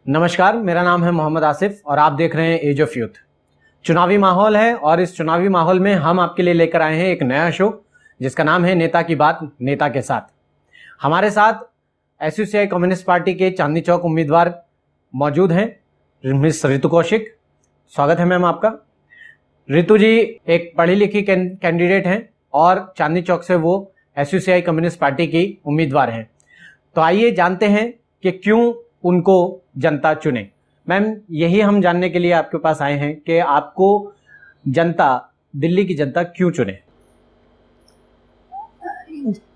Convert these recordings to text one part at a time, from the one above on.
नमस्कार, मेरा नाम है मोहम्मद आसिफ और आप देख रहे हैं एज ऑफ यूथ। चुनावी माहौल है और इस चुनावी माहौल में हम आपके लिए लेकर आए हैं एक नया शो जिसका नाम है नेता की बात नेता के साथ। हमारे साथ एसयूसीआई कम्युनिस्ट पार्टी के चांदनी चौक उम्मीदवार मौजूद हैं, मिस ऋतु कौशिक। स्वागत है मैम आपका। ऋतु जी एक पढ़ी लिखी कैंडिडेट हैं और चांदनी चौक से वो एसयूसीआई कम्युनिस्ट पार्टी की उम्मीदवार हैं। तो आइए जानते हैं कि क्यों उनको जनता चुने। मैम, यही हम जानने के लिए आपके पास आए हैं कि आपको जनता, दिल्ली की जनता क्यों चुने।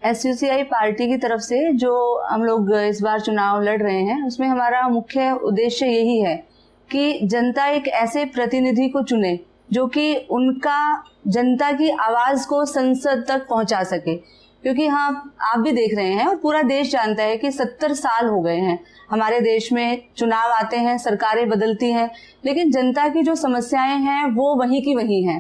एसयूसीआई पार्टी की तरफ से जो हम लोग इस बार चुनाव लड़ रहे हैं उसमें हमारा मुख्य उद्देश्य यही है कि जनता एक ऐसे प्रतिनिधि को चुने जो कि उनका जनता की आवाज को संसद तक पहुंचा सके। क्योंकि हाँ, आप भी देख रहे हैं और पूरा देश जानता है कि 70 साल हो गए हैं हमारे देश में, चुनाव आते हैं, सरकारें बदलती हैं, लेकिन जनता की जो समस्याएं हैं वो वहीं की वहीं हैं।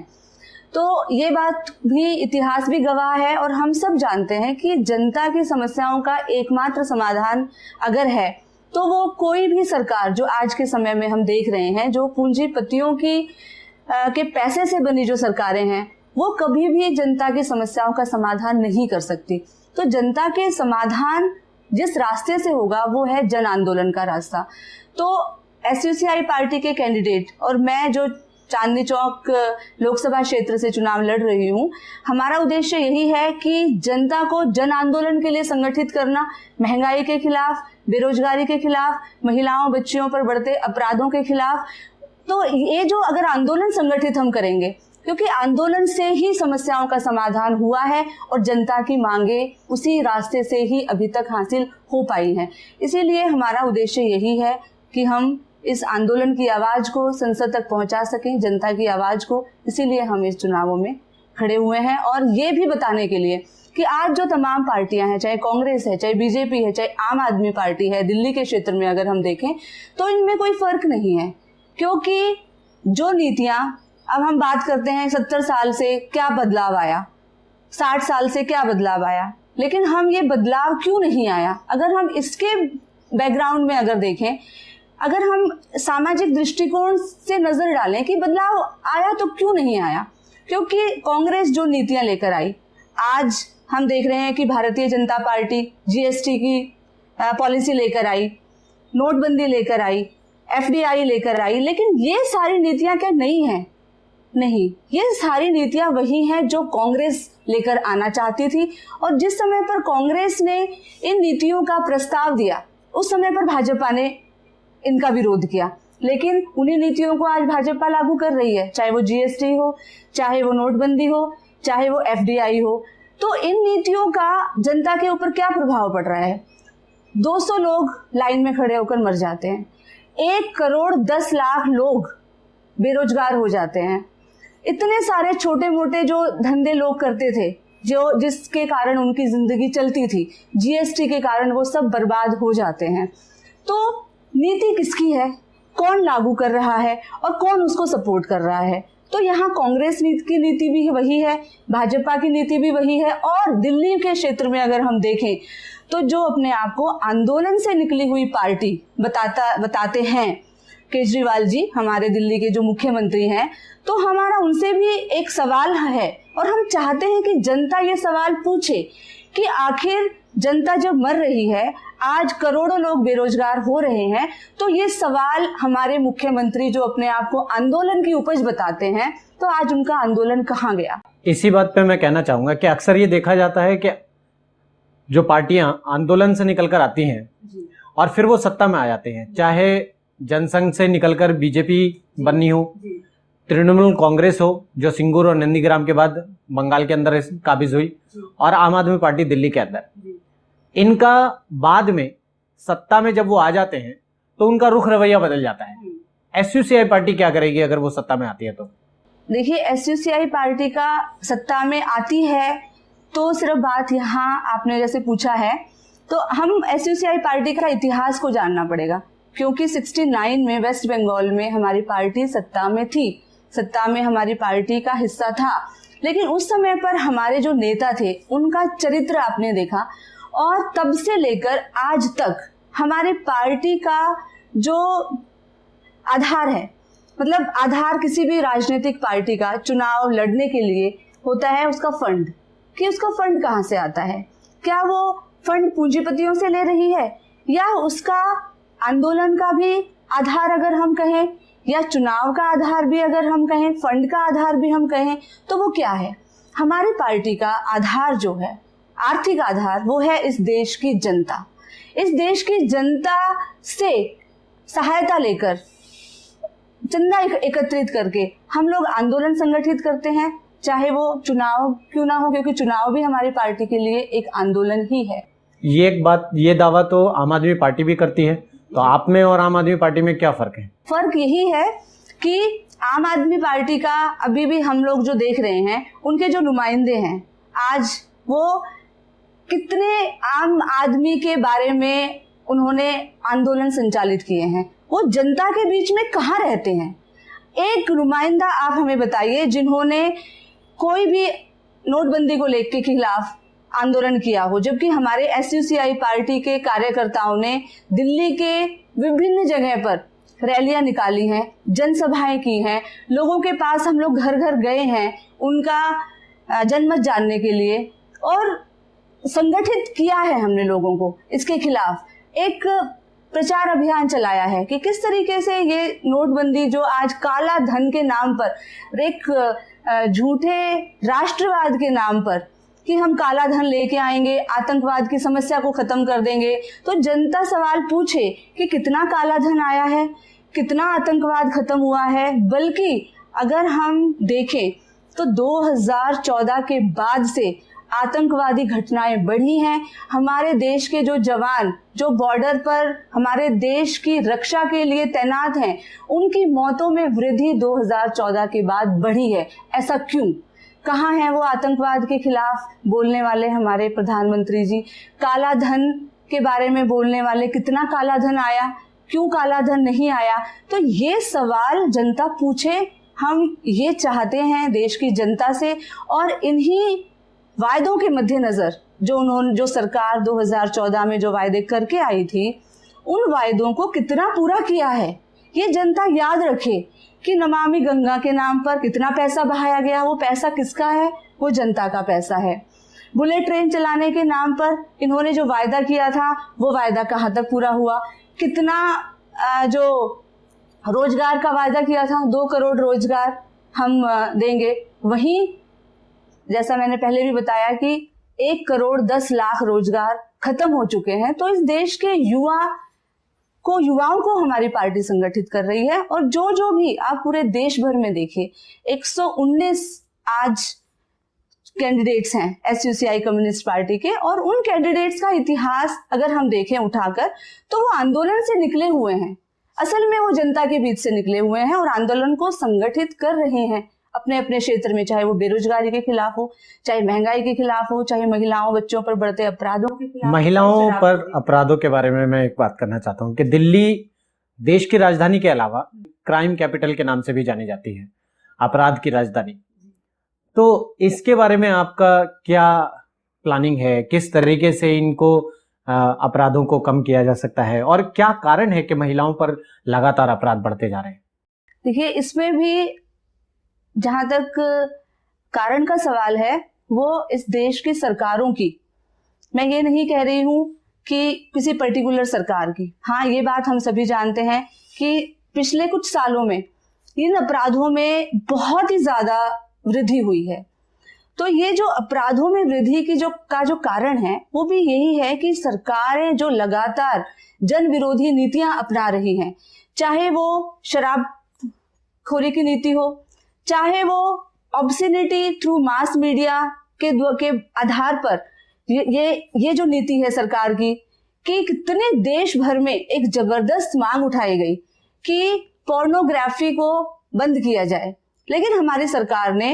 तो ये बात भी, इतिहास भी गवाह है और हम सब जानते हैं कि जनता की समस्याओं का एकमात्र समाधान अगर है तो वो कोई भी सरकार जो आज के समय में हम देख रहे हैं, जो पूंजीपतियों के पैसे से बनी जो सरकारें हैं, वो कभी भी जनता की समस्याओं का समाधान नहीं कर सकती। तो जनता के समाधान जिस रास्ते से होगा वो है जन आंदोलन का रास्ता। तो एसयूसीआई पार्टी के कैंडिडेट और मैं जो चांदनी चौक लोकसभा क्षेत्र से चुनाव लड़ रही हूँ, हमारा उद्देश्य यही है कि जनता को जन आंदोलन के लिए संगठित करना, महंगाई के खिलाफ, बेरोजगारी के खिलाफ, महिलाओं बच्चियों पर बढ़ते अपराधों के खिलाफ। तो ये जो अगर आंदोलन संगठित हम करेंगे, क्योंकि आंदोलन से ही समस्याओं का समाधान हुआ है और जनता की मांगे उसी रास्ते से ही अभी तक हासिल हो पाई हैं। इसीलिए हमारा उद्देश्य यही है कि हम इस आंदोलन की आवाज को संसद तक पहुंचा सकें, जनता की आवाज को। इसीलिए हम इस चुनावों में खड़े हुए हैं और ये भी बताने के लिए कि आज जो तमाम पार्टियां हैं, चाहे कांग्रेस है, चाहे बीजेपी है, चाहे आम आदमी पार्टी है, दिल्ली के क्षेत्र में अगर हम देखें तो इनमें कोई फर्क नहीं है। क्योंकि जो नीतियां, अब हम बात करते हैं 70 साल से क्या बदलाव आया, 60 साल से क्या बदलाव आया, लेकिन हम ये बदलाव क्यों नहीं आया, अगर हम इसके बैकग्राउंड में अगर देखें, अगर हम सामाजिक दृष्टिकोण से नजर डालें कि बदलाव आया तो क्यों नहीं आया। क्योंकि कांग्रेस जो नीतियां लेकर आई, आज हम देख रहे हैं कि भारतीय जनता पार्टी जीएसटी की पॉलिसी लेकर आई, नोटबंदी लेकर आई, एफडीआई लेकर आई, लेकिन ये सारी नीतियां क्या नई हैं? नहीं, ये सारी नीतियां वही हैं जो कांग्रेस लेकर आना चाहती थी। और जिस समय पर कांग्रेस ने इन नीतियों का प्रस्ताव दिया, उस समय पर भाजपा ने इनका विरोध किया, लेकिन उन्हीं नीतियों को आज भाजपा लागू कर रही है, चाहे वो जीएसटी हो, चाहे वो नोटबंदी हो, चाहे वो एफडीआई हो। तो इन नीतियों का जनता के ऊपर क्या प्रभाव पड़ रहा है? 200 लोग लाइन में खड़े होकर मर जाते हैं, 1,10,00,000 लोग बेरोजगार हो जाते हैं, इतने सारे छोटे मोटे जो धंधे लोग करते थे, जो जिसके कारण उनकी जिंदगी चलती थी, जीएसटी के कारण वो सब बर्बाद हो जाते हैं। तो नीति किसकी है, कौन लागू कर रहा है और कौन उसको सपोर्ट कर रहा है? तो यहाँ कांग्रेस की नीति भी वही है, भाजपा की नीति भी वही है। और दिल्ली के क्षेत्र में अगर हम देखें तो जो अपने आप को आंदोलन से निकली हुई पार्टी बताते हैं केजरीवाल जी, हमारे दिल्ली के जो मुख्यमंत्री हैं, तो हमारा उनसे भी एक सवाल है और हम चाहते हैं कि जनता ये सवाल पूछे कि आखिर जनता जब मर रही है, आज करोड़ों लोग बेरोजगार हो रहे हैं, तो ये सवाल हमारे मुख्यमंत्री जो अपने आप को आंदोलन की उपज बताते हैं, तो आज उनका आंदोलन कहाँ गया? इसी बात पे मैं कहना चाहूंगा कि अक्सर ये देखा जाता है कि जो पार्टियां आंदोलन से निकलकर आती हैं और फिर वो सत्ता में आ जाते हैं, चाहे जनसंघ से निकलकर बीजेपी बननी हो, तृणमूल कांग्रेस हो जो सिंगूर और नंदीग्राम के बाद बंगाल के अंदर काबिज हुई, और आम आदमी पार्टी दिल्ली के अंदर, इनका बाद में सत्ता में जब वो आ जाते हैं तो उनका रुख रवैया बदल जाता है। एसयूसीआई पार्टी क्या करेगी अगर वो सत्ता में आती है? तो देखिए, एसयूसीआई पार्टी का सत्ता में आती है तो सिर्फ बात यहाँ आपने जैसे पूछा है, तो हम एसयूसीआई पार्टी का इतिहास को जानना पड़ेगा। क्योंकि 69 में वेस्ट बंगाल में हमारी पार्टी सत्ता में थी, सत्ता में हमारी पार्टी का हिस्सा था, लेकिन उस समय पर हमारे जो नेता थे उनका चरित्र आपने देखा, और तब से लेकर आज तक हमारी पार्टी का जो आधार है, मतलब आधार किसी भी राजनीतिक पार्टी का चुनाव लड़ने के लिए होता है उसका फंड, कि उसका फंड कहाँ से आता है, क्या वो फंड पूंजीपतियों से ले रही है, या उसका आंदोलन का भी आधार अगर हम कहें, या चुनाव का आधार भी अगर हम कहें, फंड का आधार भी हम कहें, तो वो क्या है। हमारी पार्टी का आधार जो है, आर्थिक आधार, वो है इस देश की जनता। इस देश की जनता से सहायता लेकर, चंदा एकत्रित करके हम लोग आंदोलन संगठित करते हैं, चाहे वो चुनाव क्यों ना हो, क्योंकि चुनाव भी हमारी पार्टी के लिए एक आंदोलन ही है। ये एक बात, ये दावा तो आम आदमी पार्टी भी करती है, तो आप में और आम आदमी पार्टी में क्या फर्क है? फर्क यही है कि आम आदमी पार्टी का अभी भी हम लोग जो देख रहे हैं, उनके जो नुमाइंदे हैं आज, वो कितने आम आदमी के बारे में उन्होंने आंदोलन संचालित किए हैं, वो जनता के बीच में कहाँ रहते हैं। एक नुमाइंदा आप हमें बताइए जिन्होंने कोई भी नोटबंदी को लेकर के खिलाफ आंदोलन किया हो, जबकि हमारे एसयूसीआई पार्टी के कार्यकर्ताओं ने दिल्ली के विभिन्न जगह पर रैलियां निकाली हैं, जनसभाएं की हैं, लोगों के पास हम लोग घर घर गए हैं उनका जनमत जानने के लिए, और संगठित किया है हमने लोगों को इसके खिलाफ। एक प्रचार अभियान चलाया है कि किस तरीके से ये नोटबंदी जो आज काला धन के नाम पर, एक झूठे राष्ट्रवाद के नाम पर, कि हम काला धन लेके आएंगे, आतंकवाद की समस्या को खत्म कर देंगे, तो जनता सवाल पूछे कि कितना काला धन आया है, कितना आतंकवाद खत्म हुआ है। बल्कि अगर हम देखें तो 2014 के बाद से आतंकवादी घटनाएं बढ़ी हैं। हमारे देश के जो जवान जो बॉर्डर पर हमारे देश की रक्षा के लिए तैनात हैं, उनकी मौतों में वृद्धि 2014 के बाद बढ़ी है। ऐसा क्यों? कहाँ है वो आतंकवाद के खिलाफ बोलने वाले हमारे प्रधानमंत्री जी? काला धन के बारे में बोलने वाले, कितना काला धन आया, क्यों काला धन नहीं आया? तो ये सवाल जनता पूछे, हम ये चाहते हैं देश की जनता से। और इन्हीं वायदों के मद्देनजर जो सरकार 2014 में जो वायदे करके आई थी, उन वायदों को कितना पूरा किया है ये जनता याद रखे। कि नमामि गंगा के नाम पर कितना पैसा बहाया गया, वो पैसा किसका है? वो जनता का पैसा है। बुलेट ट्रेन चलाने के नाम पर इन्होंने जो वायदा किया था, वो वायदा कहाँ तक पूरा हुआ? कितना जो रोजगार का वायदा किया था, 2 करोड़ रोजगार हम देंगे, वहीं जैसा मैंने पहले भी बताया कि 1 करोड़ 10 लाख रोजगार खत्म हो चुके हैं। तो इस देश के युवाओं को हमारी पार्टी संगठित कर रही है। और जो भी आप पूरे देश भर में देखिए, 119 आज कैंडिडेट्स हैं एसयूसीआई कम्युनिस्ट पार्टी के, और उन कैंडिडेट्स का इतिहास अगर हम देखें उठाकर, तो वो आंदोलन से निकले हुए हैं। असल में वो जनता के बीच से निकले हुए हैं और आंदोलन को संगठित कर रहे हैं अपने अपने क्षेत्र में, चाहे वो बेरोजगारी के खिलाफ हो, चाहे महंगाई के खिलाफ हो, चाहे महिलाओं बच्चों पर बढ़ते अपराधों के खिलाफ। महिलाओं पर अपराधों के बारे में मैं एक बात करना चाहता हूँ कि दिल्ली देश की राजधानी के अलावा क्राइम कैपिटल के नाम से भी जानी जाती है, अपराध की राजधानी। तो इसके बारे में आपका क्या प्लानिंग है? किस तरीके से इनको अपराधों को कम किया जा सकता है, और क्या कारण है कि महिलाओं पर लगातार अपराध बढ़ते जा रहे हैं? देखिए, इसमें भी जहां तक कारण का सवाल है, वो इस देश की सरकारों की, मैं ये नहीं कह रही हूं कि किसी पर्टिकुलर सरकार की। हाँ, ये बात हम सभी जानते हैं कि पिछले कुछ सालों में इन अपराधों में बहुत ही ज्यादा वृद्धि हुई है। तो ये जो अपराधों में वृद्धि की जो कारण है, वो भी यही है कि सरकारें जो लगातार जन विरोधी नीतियां अपना रही हैं, चाहे वो शराबखोरी की नीति हो, चाहे वो ऑब्सिनिटी थ्रू मास मीडिया के आधार पर ये जो नीति है सरकार की, कि कितने देश भर में एक जबरदस्त मांग उठाई गई कि पोर्नोग्राफी को बंद किया जाए, लेकिन हमारी सरकार ने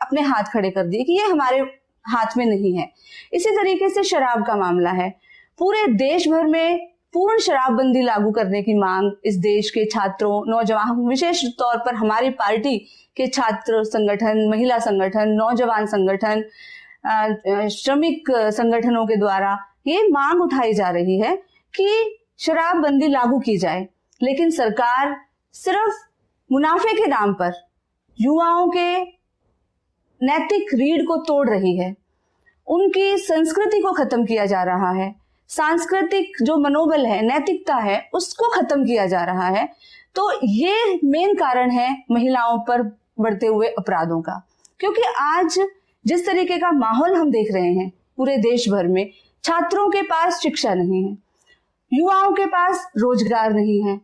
अपने हाथ खड़े कर दिए कि ये हमारे हाथ में नहीं है। इसी तरीके से शराब का मामला है, पूरे देश भर में पूर्ण शराबबंदी लागू करने की मांग इस देश के छात्रों, नौजवान, विशेष तौर पर हमारी पार्टी के छात्र संगठन, महिला संगठन, नौजवान संगठन, श्रमिक संगठनों के द्वारा ये मांग उठाई जा रही है कि शराबबंदी लागू की जाए। लेकिन सरकार सिर्फ मुनाफे के नाम पर युवाओं के नैतिक रीढ़ को तोड़ रही है, उनकी संस्कृति को खत्म किया जा रहा है, सांस्कृतिक जो मनोबल है, नैतिकता है, उसको खत्म किया जा रहा है। तो ये मेन कारण है महिलाओं पर बढ़ते हुए अपराधों का। क्योंकि आज जिस तरीके का माहौल हम देख रहे हैं पूरे देश भर में, छात्रों के पास शिक्षा नहीं है, युवाओं के पास रोजगार नहीं है,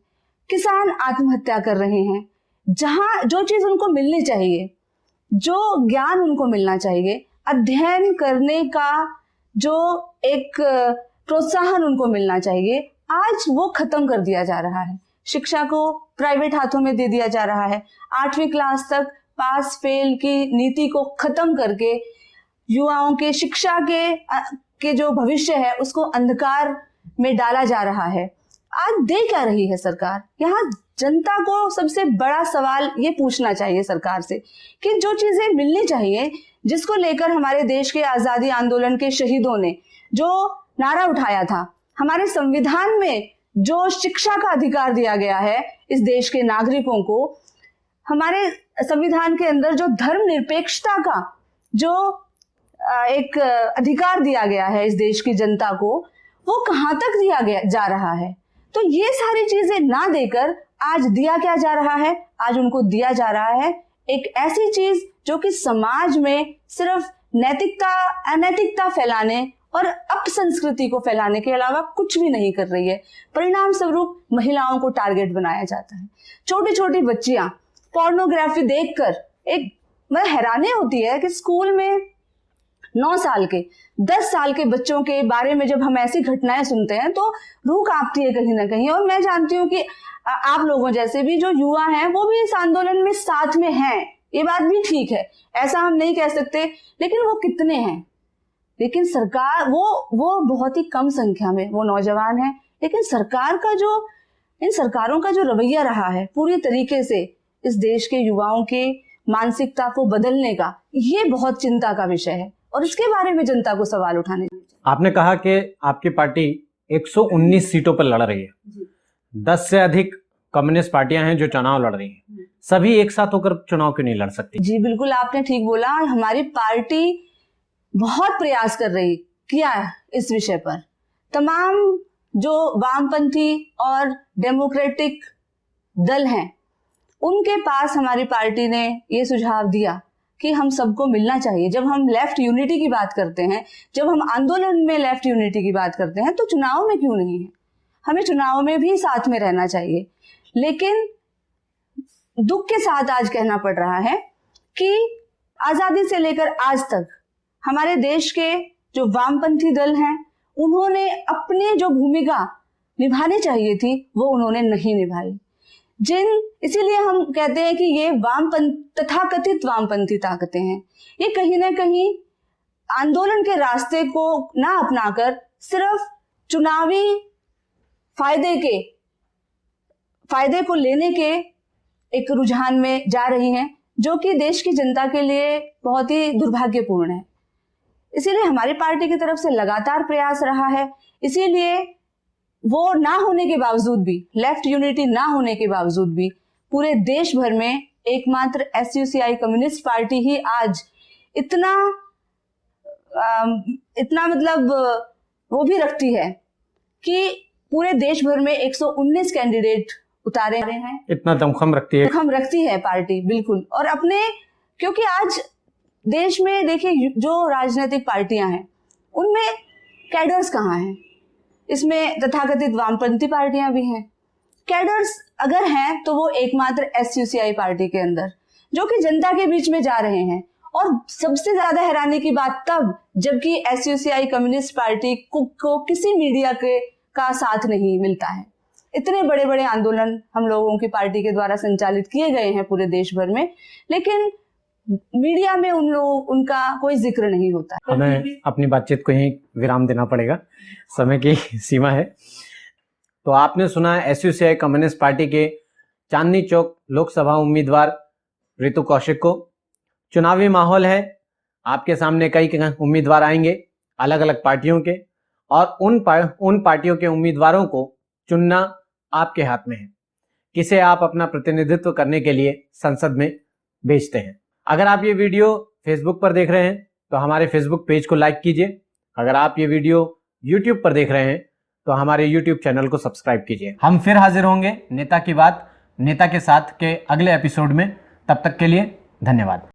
किसान आत्महत्या कर रहे हैं। जहां जो चीज उनको मिलनी चाहिए, जो ज्ञान उनको मिलना चाहिए, अध्ययन करने का जो एक प्रोत्साहन उनको मिलना चाहिए, आज वो खत्म कर दिया जा रहा है। शिक्षा को प्राइवेट हाथों में दे दिया जा रहा है। 8वीं क्लास तक पास फेल की नीति को खत्म करके युवाओं के शिक्षा के जो भविष्य है उसको अंधकार में डाला जा रहा है। आज दे क्या रही है सरकार? यहाँ जनता को सबसे बड़ा सवाल ये पूछना चाहिए सरकार से कि जो चीजें मिलनी चाहिए, जिसको लेकर हमारे देश के आजादी आंदोलन के शहीदों ने जो नारा उठाया था, हमारे संविधान में जो शिक्षा का अधिकार दिया गया है इस देश के नागरिकों को, हमारे संविधान के अंदर जो धर्मनिरपेक्षता का जो एक अधिकार दिया गया है इस देश की जनता को, वो कहाँ तक दिया गया जा रहा है? तो ये सारी चीजें ना देकर आज दिया क्या जा रहा है? आज उनको दिया जा रहा है एक ऐसी चीज जो कि समाज में सिर्फ नैतिकता अनैतिकता फैलाने और अपसंस्कृति को फैलाने के अलावा कुछ भी नहीं कर रही है। परिणाम स्वरूप महिलाओं को टारगेट बनाया जाता है। छोटी छोटी बच्चियां पोर्नोग्राफी देखकर एक हैरानी होती है कि स्कूल में 9 साल के 10 साल के बच्चों के बारे में जब हम ऐसी घटनाएं सुनते हैं तो रूह कांपती है कहीं ना कहीं। और मैं जानती हूँ कि आप लोगों जैसे भी जो युवा हैं वो भी इस आंदोलन में साथ में हैं, ये बात भी ठीक है, ऐसा हम नहीं कह सकते, लेकिन वो कितने हैं? लेकिन सरकार वो बहुत ही कम संख्या में वो नौजवान हैं। लेकिन सरकार का जो इन सरकारों का जो रवैया रहा है पूरी तरीके से इस देश के युवाओं के मानसिकता को बदलने का, ये बहुत चिंता का विषय है और इसके बारे में जनता को सवाल उठाने चाहिए। आपने कहा कि आपकी पार्टी 119 सीटों पर लड़ रही है। 10 से अधिक कम्युनिस्ट पार्टियां हैं जो चुनाव लड़ रही हैं, सभी एक साथ होकर चुनाव क्यों नहीं लड़ सकती? जी बिल्कुल, आपने ठीक बोला। हमारी पार्टी बहुत प्रयास कर रही किया इस विषय पर। तमाम जो वामपंथी और डेमोक्रेटिक दल हैं उनके पास हमारी पार्टी ने ये सुझाव दिया कि हम सबको मिलना चाहिए। जब हम लेफ्ट यूनिटी की बात करते हैं, जब हम आंदोलन में लेफ्ट यूनिटी की बात करते हैं, तो चुनाव में क्यों नहीं है? हमें चुनाव में भी साथ में रहना चाहिए। लेकिन दुख के साथ आज कहना पड़ रहा है कि आजादी से लेकर आज तक हमारे देश के जो वामपंथी दल हैं उन्होंने अपनी जो भूमिका निभानी चाहिए थी वो उन्होंने नहीं निभाई। इसीलिए हम कहते हैं कि ये तथाकथित वामपंथी ताकतें हैं, ये कहीं ना कहीं आंदोलन के रास्ते को ना अपनाकर सिर्फ चुनावी फायदे को लेने के एक रुझान में जा रही हैं, जो कि देश की जनता के लिए बहुत ही दुर्भाग्यपूर्ण है। इसीलिए हमारी पार्टी की तरफ से लगातार प्रयास रहा है। इसीलिए वो ना होने के बावजूद भी, लेफ्ट यूनिटी ना होने के बावजूद भी, पूरे देश भर में एकमात्र SUCI कम्युनिस्ट पार्टी ही आज इतना मतलब वो भी रखती है कि पूरे देश भर में 119 कैंडिडेट उतारे हैं। इतना दमखम रखती है पार्टी, बिल्कुल। और क्योंकि आज देश में देखिए जो राजनीतिक पार्टियां हैं उनमें कैडर्स कहाँ हैं? इसमें तथाकथित वामपंथी पार्टियां भी हैं। कैडर्स अगर हैं तो वो एकमात्र SUCI पार्टी के अंदर, जो कि जनता के बीच में जा रहे हैं। और सबसे ज्यादा हैरानी की बात तब जबकि SUCI कम्युनिस्ट पार्टी को किसी मीडिया का साथ नहीं मिलता है। इतने बड़े बड़े आंदोलन हम लोगों की पार्टी के द्वारा संचालित किए गए हैं पूरे देश भर में, लेकिन मीडिया में उनका कोई जिक्र नहीं होता। हमें अपनी बातचीत को यहीं विराम देना पड़ेगा, समय की सीमा है। तो आपने सुना SUCI कम्युनिस्ट पार्टी के चांदनी चौक लोकसभा उम्मीदवार ऋतु कौशिक को। चुनावी माहौल है, आपके सामने कई उम्मीदवार आएंगे अलग अलग पार्टियों के, और उन पार्टियों के उम्मीदवारों को चुनना आपके हाथ में है। किसे आप अपना प्रतिनिधित्व करने के लिए संसद में भेजते हैं। अगर आप ये वीडियो फेसबुक पर देख रहे हैं तो हमारे फेसबुक पेज को लाइक कीजिए। अगर आप ये वीडियो यूट्यूब पर देख रहे हैं तो हमारे यूट्यूब चैनल को सब्सक्राइब कीजिए। हम फिर हाजिर होंगे नेता की बात नेता के साथ के अगले एपिसोड में। तब तक के लिए धन्यवाद।